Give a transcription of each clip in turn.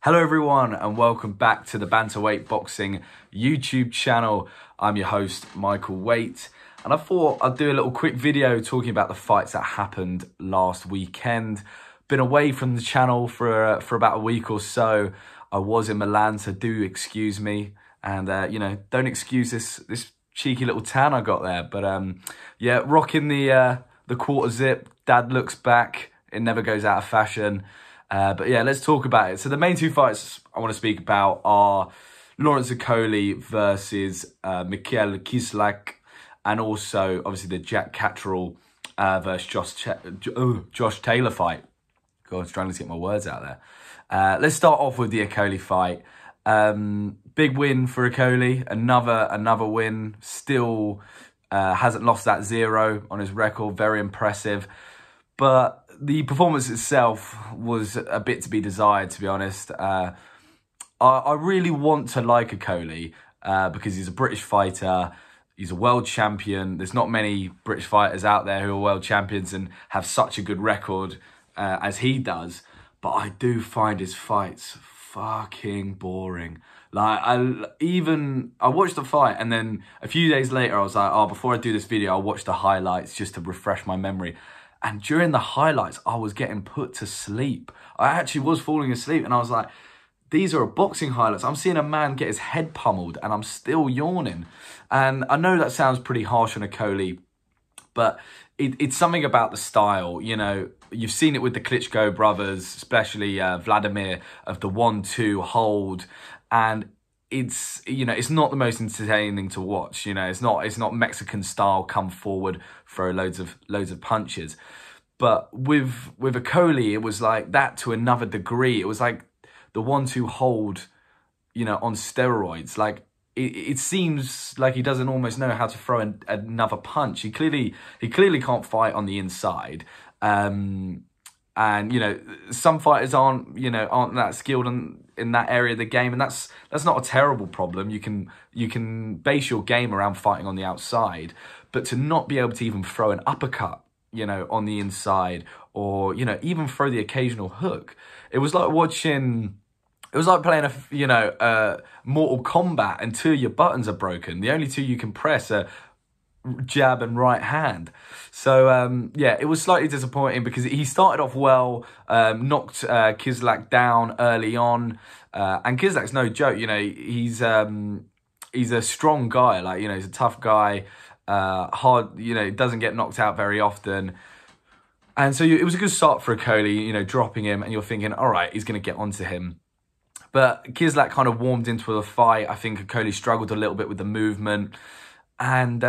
Hello everyone and welcome back to the Bantamweight Boxing YouTube channel. I'm your host Michael Waite and I thought I'd do a little quick video talking about the fights that happened last weekend. Been away from the channel for about a week or so. I was in Milan, so do excuse me, and don't excuse this cheeky little tan I got there. But yeah, rocking the quarter zip. Dad looks back. It never goes out of fashion. But yeah, let's talk about it. So the main two fights I want to speak about are Lawrence Okolie versus Mikhail Cieslak, and also obviously the Catterall versus Josh Taylor fight. God, I'm struggling to get my words out there. Let's start off with the Okolie fight. Big win for Okolie, another win. Still hasn't lost that 0 on his record. Very impressive. But the performance itself was a bit to be desired, to be honest. I really want to like Okolie because he's a British fighter. He's a world champion. There's not many British fighters out there who are world champions and have such a good record as he does. But I do find his fights fucking boring. Like, I watched the fight and then a few days later I was like, oh, before I do this video, I'll watch the highlights just to refresh my memory. And during the highlights, I was getting put to sleep. I actually was falling asleep and I was like, these are boxing highlights. I'm seeing a man get his head pummeled and I'm still yawning. And I know that sounds pretty harsh on Okolie, but it's something about the style. You know, you've seen it with the Klitschko brothers, especially Vladimir, of the 1-2 hold. And it's not the most entertaining to watch. You know, it's not Mexican style, come forward, throw loads of punches. But with Okolie, it was like that to another degree. It was like the 1-2 hold, you know, on steroids. Like it seems like he doesn't almost know how to throw another punch. He clearly can't fight on the inside. And, you know, some fighters aren't that skilled in that area of the game. And that's not a terrible problem. You can base your game around fighting on the outside. But to not be able to even throw an uppercut, you know, on the inside, or, you know, even throw the occasional hook. It was like playing Mortal Kombat and 2 of your buttons are broken. The only 2 you can press are jab and right hand. So yeah, it was slightly disappointing because he started off well, knocked Cieslak down early on, and Cieslak's no joke. You know, he's a strong guy. Like, you know, he's a tough guy, hard. You know, doesn't get knocked out very often. And so it was a good start for Okolie, you know, dropping him, and you're thinking, all right, he's going to get onto him. But Cieslak kind of warmed into the fight. I think Okolie struggled a little bit with the movement. And,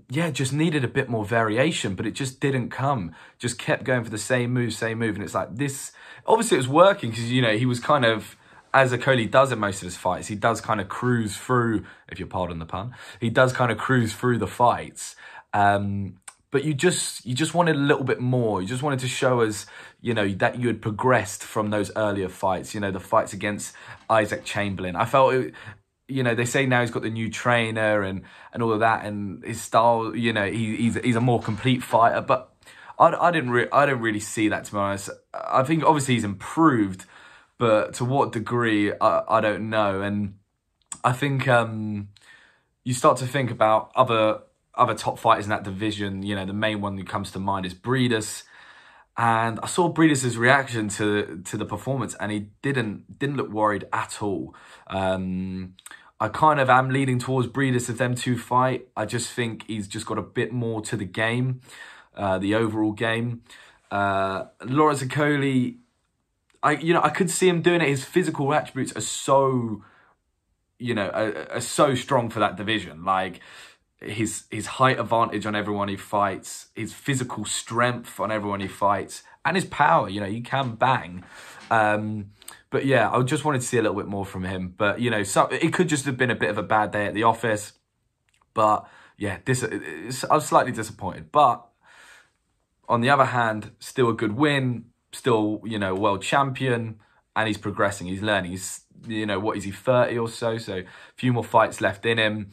yeah, just needed a bit more variation, but it just didn't come. Just kept going for the same move. And it's like this, obviously it was working because, you know, he was kind of, as Okolie does in most of his fights, he does kind of cruise through, if you pardon the pun, he does kind of cruise through the fights. But you just wanted a little bit more. You just wanted to show us, you know, that you had progressed from those earlier fights, you know, the fights against Isaac Chamberlain. I felt it, you know, they say now he's got the new trainer and all of that, and his style, you know, he's a more complete fighter. But I didn't really see that, to be honest. I think obviously he's improved, but to what degree, I don't know. And I think you start to think about other top fighters in that division. You know, the main one that comes to mind is Breedis. And I saw Breedis' reaction to the performance, and he didn't look worried at all. I kind of am leaning towards Breedis if them two fight. I just think he's just got a bit more to the game, the overall game. Lawrence Okolie, I could see him doing it. His physical attributes are so, you know, are so strong for that division. Like, his height advantage on everyone he fights, his physical strength on everyone he fights, and his power. You know, you can bang. But yeah, I just wanted to see a little bit more from him. But, you know, so it could just have been a bit of a bad day at the office. But yeah, I was slightly disappointed. But on the other hand, still a good win. Still, you know, world champion, and he's progressing. He's learning. He's, you know, what is he, 30 or so? So a few more fights left in him.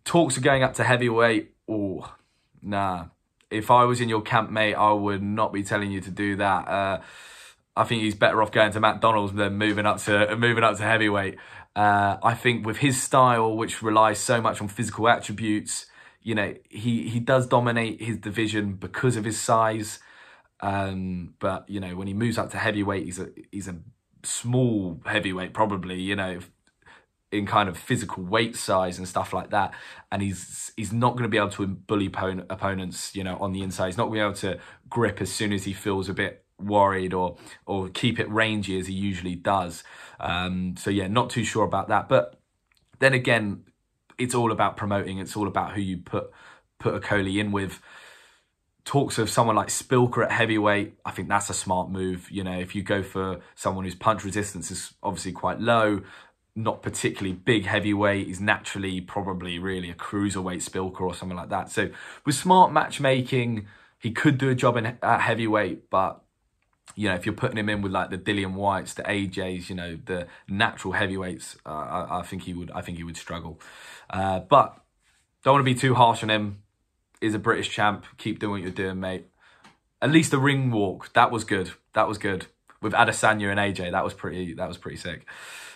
Talks are going up to heavyweight. Oh, nah. If I was in your camp, mate, I would not be telling you to do that. I think he's better off going to McDonald's than moving up to heavyweight. I think with his style, which relies so much on physical attributes, you know, he does dominate his division because of his size. But you know, when he moves up to heavyweight, he's a small heavyweight, probably, you know, in kind of physical weight size and stuff like that. And he's not going to be able to bully opponents, you know, on the inside. He's not going to be able to grip as soon as he feels a bit worried, or keep it rangy as he usually does. So yeah, not too sure about that. But then again, it's all about promoting. It's all about who you put Okolie in with. Talks of someone like Spilker at heavyweight, I think that's a smart move. You know, if you go for someone whose punch resistance is obviously quite low, not particularly big heavyweight, he's naturally probably really a cruiserweight Spilker or something like that. So with smart matchmaking, he could do a job at heavyweight, but you know, if you're putting him in with like the Dillian Whites, the AJs, you know, the natural heavyweights, I think he would struggle. But don't want to be too harsh on him. He's a British champ. Keep doing what you're doing, mate. At least the ring walk, that was good. That was good. With Adesanya and AJ, that was pretty sick.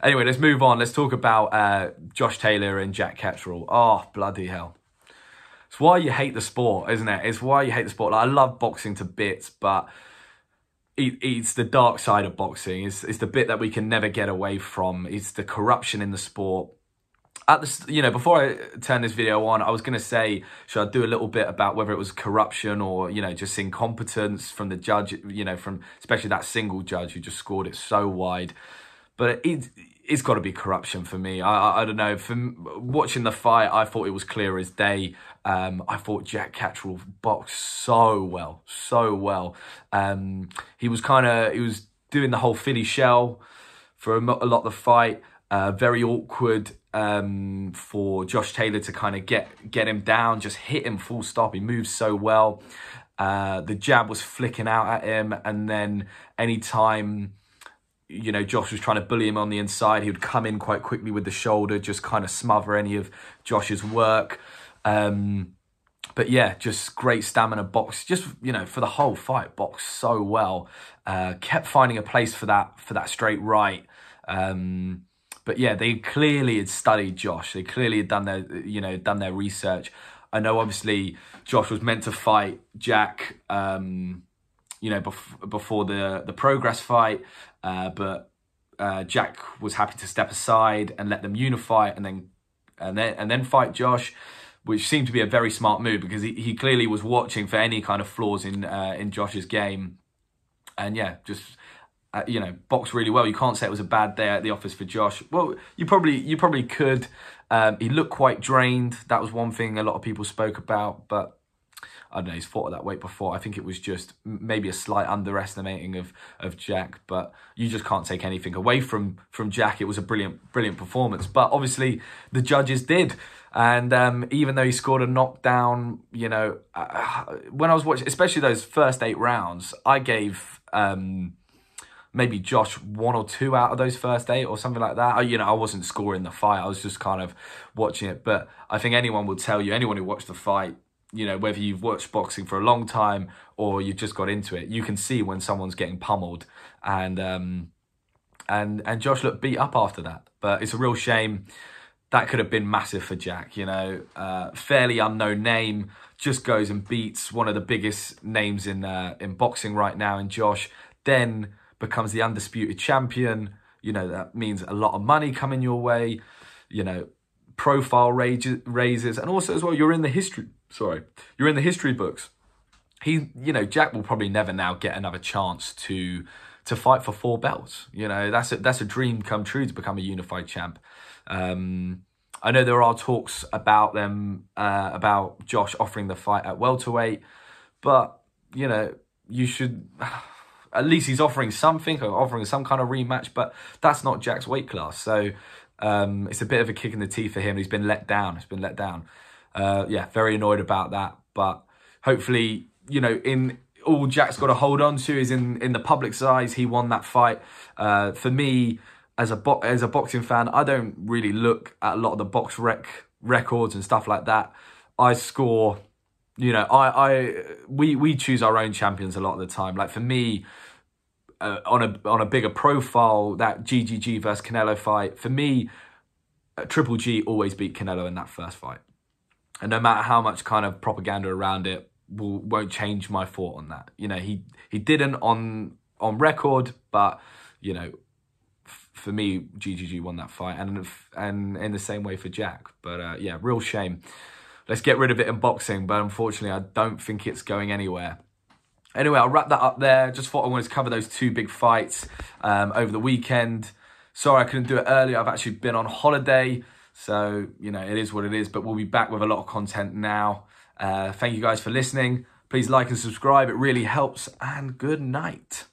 Anyway, let's move on. Let's talk about Josh Taylor and Jack Catterall. Oh, bloody hell. It's why you hate the sport, isn't it? It's why you hate the sport. Like, I love boxing to bits, but it's the dark side of boxing. It's the bit that we can never get away from. It's the corruption in the sport. You know, before I turn this video on, I was going to say, should I do a little bit about whether it was corruption or, you know, just incompetence from the judge, you know, from especially that single judge who just scored it so wide. But it's got to be corruption for me. I don't know. From watching the fight, I thought it was clear as day. I thought Jack Catterall boxed so well. He was doing the whole Philly shell for a lot of the fight. Very awkward for Josh Taylor to kind of get him down, just hit him full stop. He moves so well. The jab was flicking out at him, and then anytime, you know, Josh was trying to bully him on the inside, he would come in quite quickly with the shoulder, just kind of smother any of Josh's work. But yeah, just great stamina, box, just, you know, for the whole fight, boxed so well. Kept finding a place for that straight right. But yeah, they clearly had studied Josh. They clearly had done their research. I know obviously Josh was meant to fight Jack, you know, before the Progress fight, but Jack was happy to step aside and let them unify and then fight Josh, which seemed to be a very smart move because he clearly was watching for any kind of flaws in Josh's game, and yeah, just. You know, boxed really well. You can't say it was a bad day at the office for Josh. Well, you probably could. He looked quite drained. That was one thing a lot of people spoke about. But I don't know, he's fought at that weight before. I think it was just maybe a slight underestimating of Jack. But you just can't take anything away from Jack. It was a brilliant performance. But obviously the judges did. And even though he scored a knockdown, you know, when I was watching, especially those first 8 rounds, I gave maybe Josh 1 or 2 out of those first 8 or something like that. You know, I wasn't scoring the fight. I was just kind of watching it. But I think anyone will tell you, anyone who watched the fight, you know, whether you've watched boxing for a long time or you've just got into it, you can see when someone's getting pummeled. And Josh looked beat up after that. But it's a real shame. That could have been massive for Jack, you know. Fairly unknown name, just goes and beats one of the biggest names in boxing right now in Josh. Then becomes the undisputed champion. You know, that means a lot of money coming your way, you know, profile raises, and also as well, you're in the history books. You know, Jack will probably never now get another chance to fight for 4 belts. You know, that's a dream come true to become a unified champ. I know there are talks about about Josh offering the fight at welterweight, but you know, you should. At least he's offering something, or offering some kind of rematch, but that's not Jack's weight class. So it's a bit of a kick in the teeth for him. He's been let down. Yeah, very annoyed about that. But hopefully, you know, all Jack's got to hold on to is in the public's eyes, he won that fight. For me, as a boxing fan, I don't really look at a lot of the box records and stuff like that. I score. You know, we choose our own champions a lot of the time. Like for me, on a bigger profile, that GGG versus Canelo fight, for me, Triple G always beat Canelo in that first fight. And no matter how much kind of propaganda around it won't change my thought on that. You know, he didn't on record, but, you know, for me, GGG won that fight. And in the same way for Jack. But yeah, real shame. Let's get rid of it in boxing. But unfortunately, I don't think it's going anywhere. Anyway, I'll wrap that up there. Just thought I wanted to cover those two big fights over the weekend. Sorry I couldn't do it earlier. I've actually been on holiday. So, you know, it is what it is. But we'll be back with a lot of content now. Thank you guys for listening. Please like and subscribe. It really helps. And good night.